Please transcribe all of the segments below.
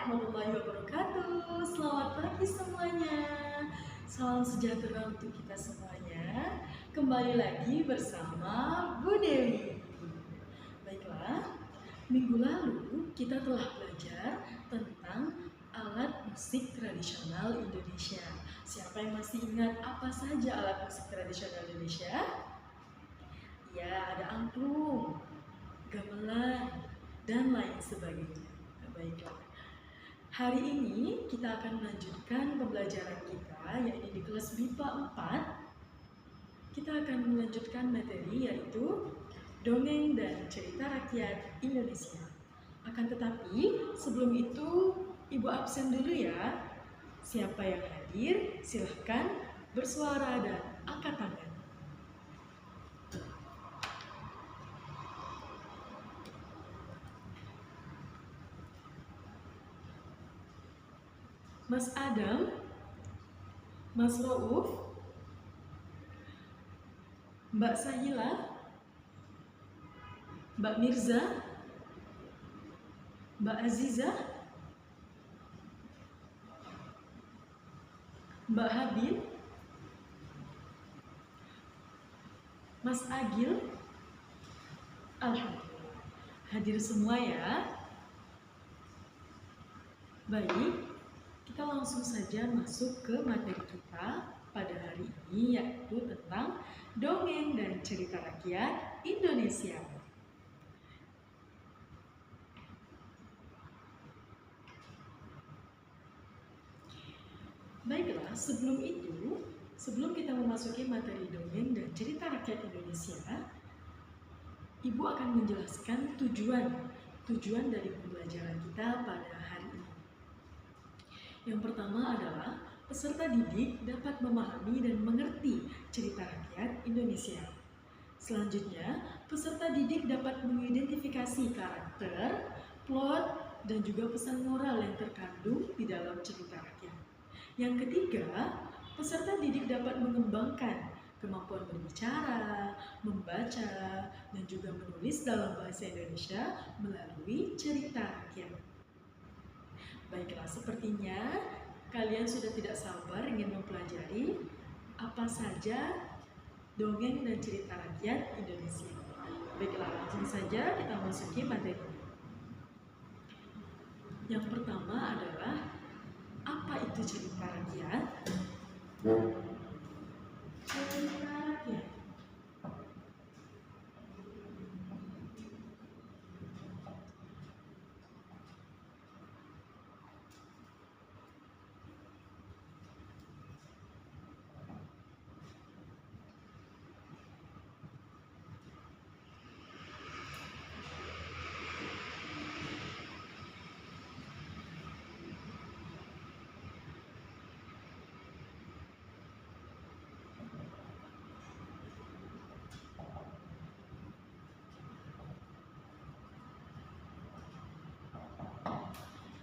warahmatullahi wabarakatuh. Selamat pagi semuanya. Salam sejahtera untuk kita semuanya. Kembali lagi bersama Bu Dewi. Baiklah, minggu lalu kita telah belajar tentang alat musik tradisional Indonesia. Siapa yang masih ingat apa saja alat musik tradisional Indonesia? Ya, ada angklung, gamelan, dan lain sebagainya. Baiklah. Hari ini kita akan melanjutkan pembelajaran kita, yaitu di kelas MIPA 4. Kita akan melanjutkan materi yaitu dongeng dan cerita rakyat Indonesia. Akan tetapi sebelum itu Ibu absen dulu ya. Siapa yang hadir silahkan bersuara dan angkat tangan. Mas Adam, Mas Rauf, Mbak Sahila, Mbak Mirza, Mbak Aziza, Mbak Habib, Mas Agil. Alhamdulillah, hadir semua ya. Baik, kita langsung saja masuk ke materi kita pada hari ini, yaitu tentang dongeng dan cerita rakyat Indonesia. Baiklah, sebelum kita memasuki materi dongeng dan cerita rakyat Indonesia, Ibu akan menjelaskan tujuan dari pembelajaran kita pada hari ini. Yang pertama adalah peserta didik dapat memahami dan mengerti cerita rakyat Indonesia. Selanjutnya, peserta didik dapat mengidentifikasi karakter, plot, dan juga pesan moral yang terkandung di dalam cerita rakyat. Yang ketiga, peserta didik dapat mengembangkan kemampuan berbicara, membaca, dan juga menulis dalam bahasa Indonesia melalui cerita rakyat. Baiklah, sepertinya kalian sudah tidak sabar ingin mempelajari apa saja dongeng dan cerita rakyat Indonesia. Baiklah, langsung saja kita masuki materi. Yang pertama adalah apa itu cerita rakyat? Cerita rakyat.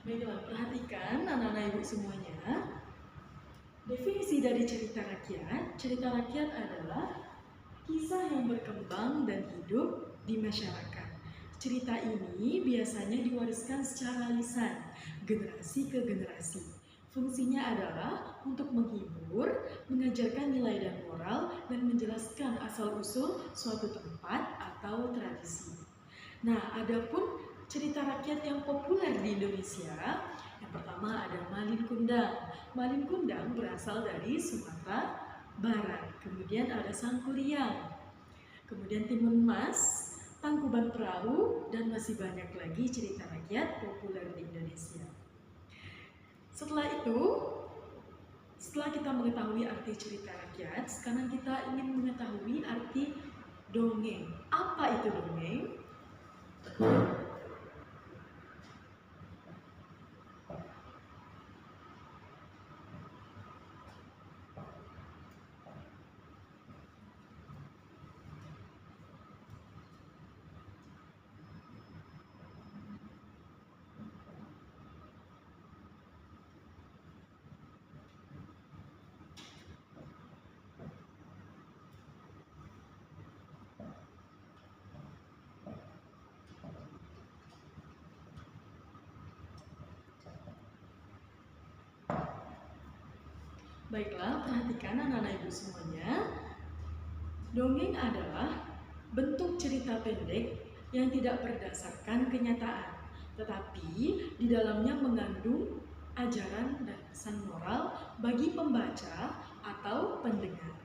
Baiklah, perhatikan anak-anak ibu semuanya. Definisi dari cerita rakyat adalah kisah yang berkembang dan hidup di masyarakat. Cerita ini biasanya diwariskan secara lisan, generasi ke generasi. Fungsinya adalah untuk menghibur, mengajarkan nilai dan moral, dan menjelaskan asal-usul suatu tempat atau tradisi. Nah, adapun cerita rakyat yang populer di Indonesia, yang pertama ada Malin Kundang. Malin Kundang berasal dari Sumatera Barat. Kemudian ada Sangkuriang, kemudian Timun Mas, Tangkuban Perahu, dan masih banyak lagi cerita rakyat populer di Indonesia. Setelah kita mengetahui arti cerita rakyat, sekarang kita ingin mengetahui arti dongeng. Apa itu dongeng? Baiklah, perhatikan anak-anak ibu semuanya. Dongeng adalah bentuk cerita pendek yang tidak berdasarkan kenyataan, tetapi di dalamnya mengandung ajaran dan pesan moral bagi pembaca atau pendengar.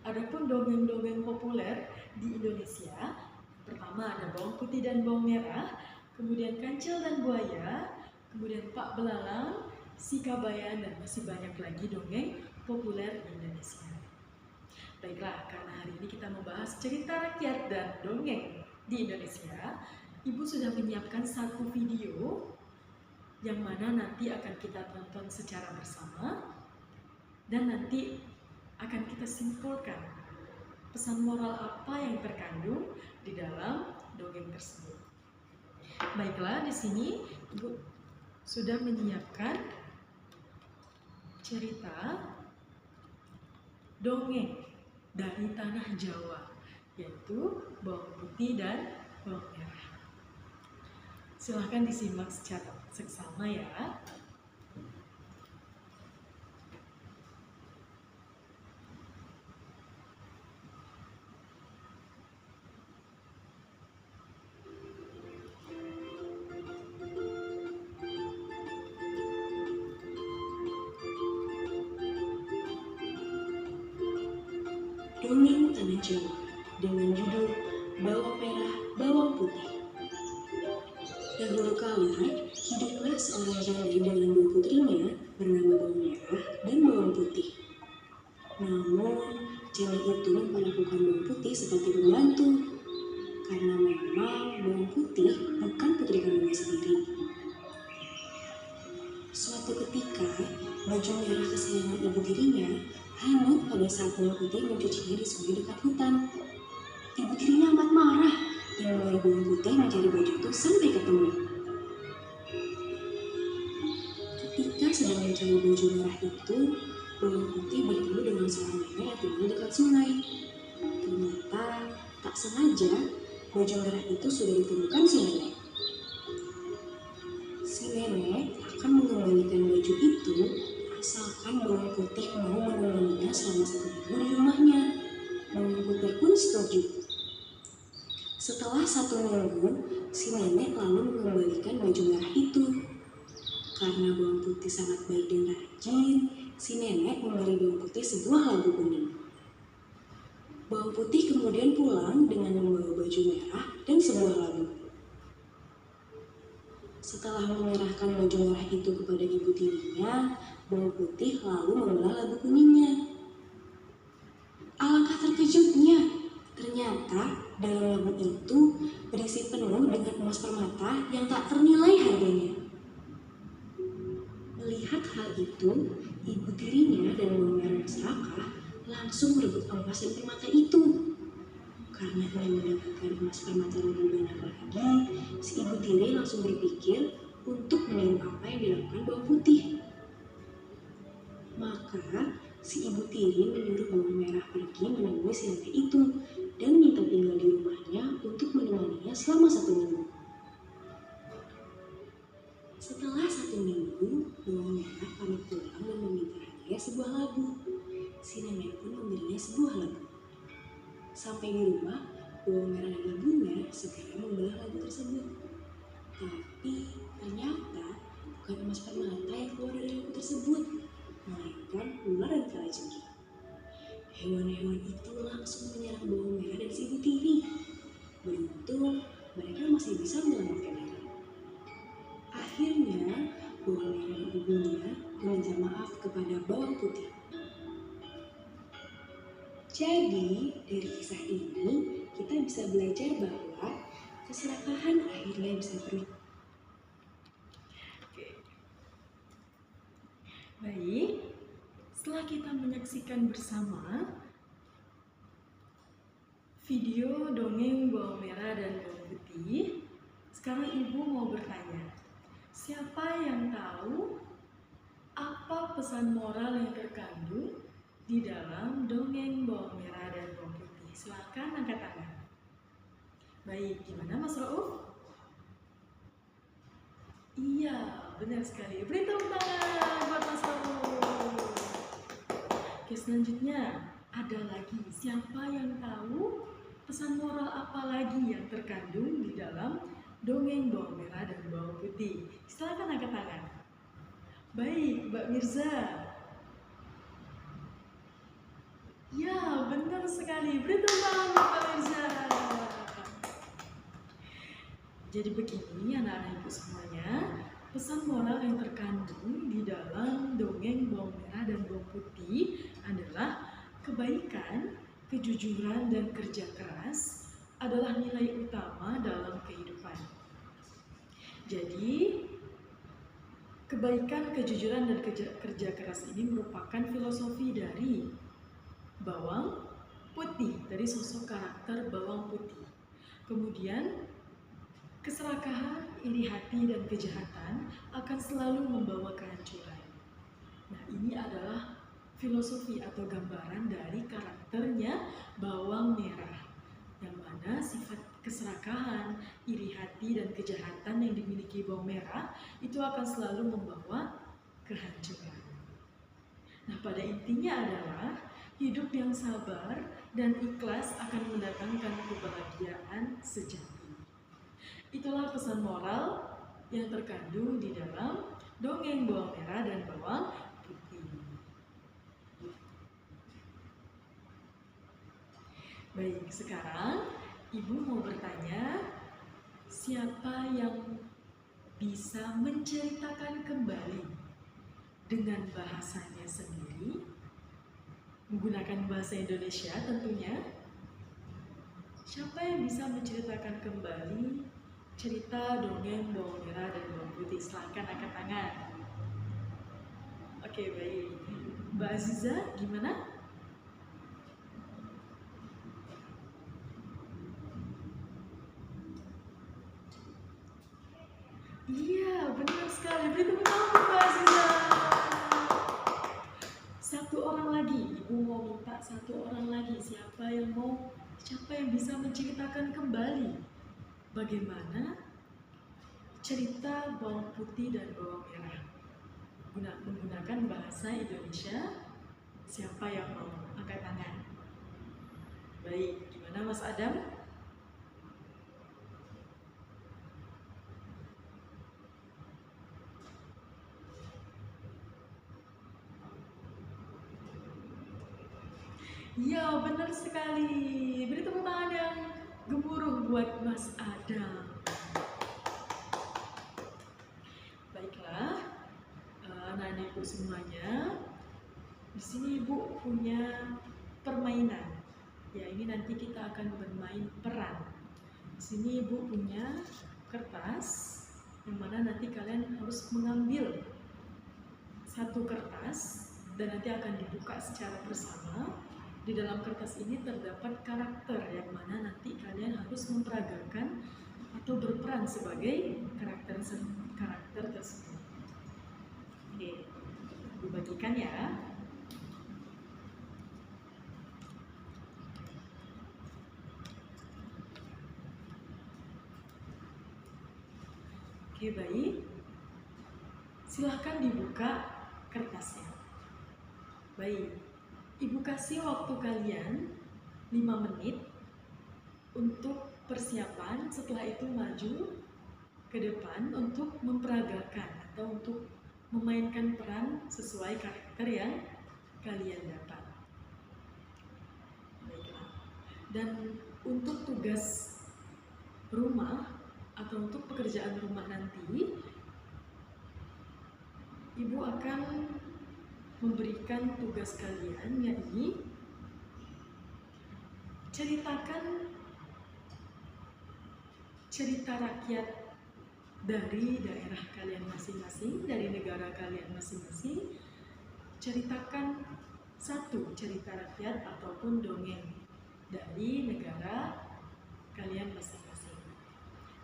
Adapun dongeng-dongeng populer di Indonesia, pertama ada Bawang Putih dan Bawang Merah, kemudian Kancil dan Buaya, kemudian Pak Belalang, Si Kabayan, dan masih banyak lagi dongeng populer di Indonesia. Baiklah, karena hari ini kita membahas cerita rakyat dan dongeng di Indonesia, Ibu sudah menyiapkan satu video yang mana nanti akan kita tonton secara bersama dan nanti akan kita simpulkan pesan moral apa yang terkandung di dalam dongeng tersebut. Baiklah, di sini Ibu sudah menyiapkan cerita dongeng dari tanah Jawa, yaitu Bawang Putih dan Bawang Merah. Silahkan disimak secara seksama ya. Dongeng Tanah Jawa dengan judul Bawang Merah, Bawang Putih. Dahulu kala, hiduplah seorang janda dengan dua putrinya bernama Bawang Merah dan Bawang Putih. Namun, cewek itu memperlakukan Bawang Putih seperti pembantu, karena memang Bawang Putih bukan putri kandungnya sendiri. Suatu ketika, baju merah kesayangan ibu tirinya hanyut pada saat Bawang Putih mencucinya di sungai dekat hutan. Ibu tirinya amat marah dan mulai Bawang Putih mencari baju itu sampai ketemu. Ketika sedang mencari baju merah itu, Bawang Putih bertemu dengan seorang nenek yang tinggal dekat sungai. Ternyata tak sengaja baju merah itu sudah ditemukan si nenek. Si nenek akan mengembalikan baju itu asalkan Bawang Putih mau menemaninya selama 1 minggu di rumahnya. Bawang Putih pun setuju. Setelah 1 minggu, si nenek lalu mengembalikan baju merah itu. Karena Bawang Putih sangat baik dan rajin, si nenek memberi Bawang Putih sebuah labu kuning. Bawang Putih kemudian pulang dengan membawa baju merah dan sebuah labu. Setelah menyerahkan baju merah itu kepada ibu tirinya, Bawang Putih lalu membelah labu kuningnya. Alangkah terkejutnya, ternyata dalam labu itu berisi penuh dengan emas permata yang tak ternilai harganya. Melihat hal itu, ibu tirinya dan Bawang Merah serakah langsung merebut emas dan permata itu. Karena ingin mendapatkan emas permata lebih banyak lagi, si ibu tiri langsung berpikir untuk meniru apa yang dilakukan Bawang Putih. Maka si ibu tiri menyuruh Bawang Merah pergi menemui si nenek itu dan minta tinggal di rumahnya untuk menemaninya selama 1 minggu. Setelah 1 minggu, Bawang Merah pamit pulang dan meminta hadiah sebuah labu. Si nenek pun memberinya sebuah labu. Sampai di rumah, Bawang Merah dan ibunya segera membelah labu tersebut. Tapi ternyata bukan emas permata yang keluar dari labu tersebut, melainkan ular dan kalajengking. Hewan-hewan itu langsung menyerang Bawang Merah dan si ibu tiri. Beruntung mereka masih bisa menyelamatkan diri. Akhirnya Bawang Merah dan ibunya meminta maaf kepada Bawang Putih. Jadi, dari kisah ini, kita bisa belajar bahwa keserakahan akhirnya bisa berubah. Baik, setelah kita menyaksikan bersama video dongeng Bawang Merah dan Bawang Putih, sekarang Ibu mau bertanya, siapa yang tahu apa pesan moral yang terkandung di dalam dongeng Bawang Merah dan Bawang Putih? Silakan angkat tangan. Baik, gimana Mas Rauf? Iya, benar sekali. Beri tepuk tangan buat Mas Rauf. Oke, selanjutnya ada lagi. Siapa yang tahu pesan moral apa lagi yang terkandung di dalam dongeng bawang merah dan bawang putih? Silakan angkat tangan. Baik, Mbak Mirza. Ya, benar sekali. Beri tepuk tangan Mbak Mirza. Jadi begini anak-anak ibu semuanya, pesan moral yang terkandung di dalam dongeng bawang merah dan bawang putih adalah kebaikan, kejujuran, dan kerja keras adalah nilai utama dalam kehidupan. Jadi, kebaikan, kejujuran, dan kerja keras ini merupakan filosofi dari bawang putih, dari sosok karakter bawang putih. Kemudian, keserakahan, iri hati, dan kejahatan akan selalu membawa kehancuran. Nah, ini adalah filosofi atau gambaran dari karakternya bawang merah, yang mana sifat keserakahan, iri hati, dan kejahatan yang dimiliki bawang merah itu akan selalu membawa kehancuran. Nah, pada intinya adalah hidup yang sabar dan ikhlas akan mendatangkan kebahagiaan sejati. Itulah pesan moral yang terkandung di dalam dongeng bawang merah dan bawang putih. Baik, sekarang Ibu mau bertanya, siapa yang bisa menceritakan kembali dengan bahasanya sendiri, menggunakan bahasa Indonesia tentunya? Siapa yang bisa menceritakan kembali cerita dongeng bawang merah dan bawang putih? Silahkan angkat tangan. Oke, baik. Mbak Aziza, gimana? Iya, benar sekali. Beri tepuk tangan Mbak Aziza. Satu orang lagi, Ibu mau minta satu orang lagi. Siapa yang bisa menceritakan kembali bagaimana cerita bawang putih dan bawang merah menggunakan bahasa Indonesia? Siapa yang mau angkat tangan? Baik, gimana Mas Adam? Ya, benar sekali. Beri tepuk tangan yang gemuruh buat Mas Adam. Baiklah, anak-anak ibu semuanya, di sini ibu punya permainan. Ya, ini nanti kita akan bermain peran. Di sini ibu punya kertas, yang mana nanti kalian harus mengambil satu kertas dan nanti akan dibuka secara bersama. Di dalam kertas ini terdapat karakter yang mana nanti kalian harus memperagakan atau berperan sebagai karakter tersebut. Oke, dibagikan ya. Oke, baik. Silahkan dibuka kertasnya. Baik, Ibu kasih waktu kalian 5 menit untuk persiapan, setelah itu maju ke depan untuk memperagakan atau untuk memainkan peran sesuai karakter yang kalian dapat. Baiklah. Dan untuk tugas rumah atau untuk pekerjaan rumah nanti, Ibu akan memberikan tugas kalian, yakni ceritakan cerita rakyat dari daerah kalian masing-masing, dari negara kalian masing-masing. Ceritakan satu cerita rakyat ataupun dongeng dari negara kalian masing-masing.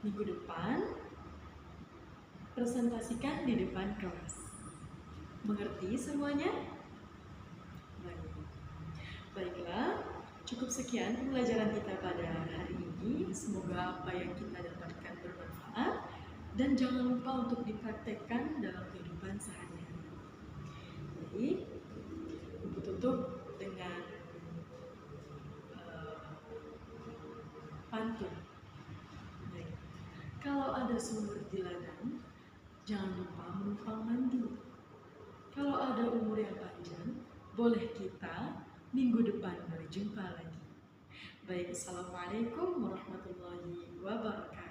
Minggu depan presentasikan di depan kelas. Mengerti semuanya? Baiklah, cukup sekian pembelajaran kita pada hari ini. Semoga apa yang kita dapatkan bermanfaat dan jangan lupa untuk dipraktekkan dalam kehidupan sehari-hari. Jadi, Ibu tutup wabarakatuh. Baik. Kalau ada sumur di ladang, jangan lupa menumpang mandi. Kalau ada umur yang panjang, boleh kita minggu depan berjumpa lagi. Baik, assalamualaikum warahmatullahi wabarakatuh.